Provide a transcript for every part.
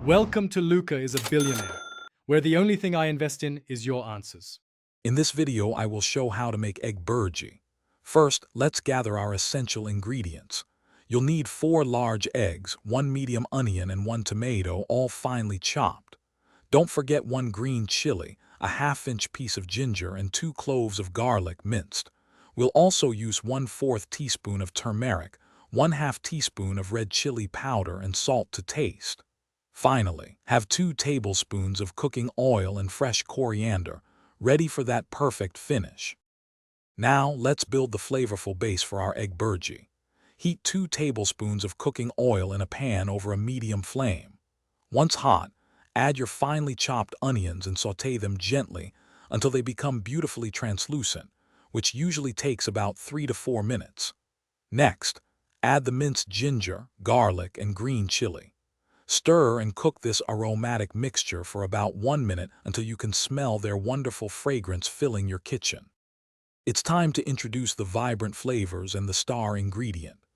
Welcome to Luca is a Billionaire, where the only thing I invest in is your answers. In this video, I will show how to make egg Bhurji. First, let's gather our essential ingredients. You'll need 4 large eggs, 1 medium onion, and 1 tomato, all finely chopped. Don't forget 1 green chili, a half-inch piece of ginger, and 2 cloves of garlic minced. We'll also use 1/4 teaspoon of turmeric, 1/2 teaspoon of red chili powder, and salt to taste. Finally, have 2 tablespoons of cooking oil and fresh coriander, ready for that perfect finish. Now, let's build the flavorful base for our egg Bhurji. Heat 2 tablespoons of cooking oil in a pan over a medium flame. Once hot, add your finely chopped onions and sauté them gently until they become beautifully translucent, which usually takes about 3 to 4 minutes. Next, add the minced ginger, garlic, and green chili. Stir and cook this aromatic mixture for about 1 minute until you can smell their wonderful fragrance filling your kitchen. It's time to introduce the vibrant flavors and the star ingredient.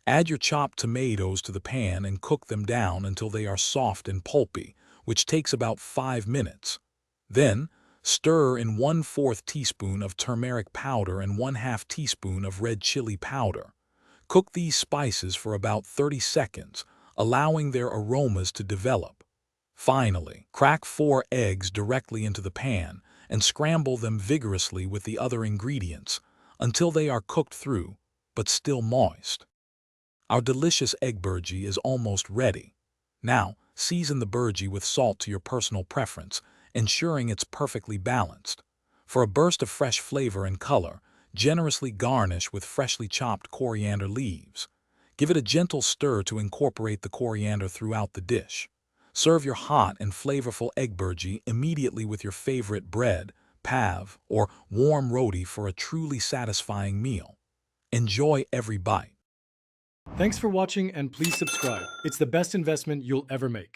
Add your chopped tomatoes to the pan and cook them down until they are soft and pulpy, which takes about 5 minutes. Then, stir in 1/4 teaspoon of turmeric powder and 1/2 teaspoon of red chili powder. Cook these spices for about 30 seconds, allowing their aromas to develop. Finally, crack 4 eggs directly into the pan and scramble them vigorously with the other ingredients until they are cooked through, but still moist. Our delicious egg Bhurji is almost ready. Now, season the Bhurji with salt to your personal preference, ensuring it's perfectly balanced. For a burst of fresh flavor and color, generously garnish with freshly chopped coriander leaves. Give it a gentle stir to incorporate the coriander throughout the dish. Serve your hot and flavorful egg Bhurji immediately with your favorite bread, pav, or warm roti for a truly satisfying meal. Enjoy every bite. Thanks for watching and please subscribe. It's the best investment you'll ever make.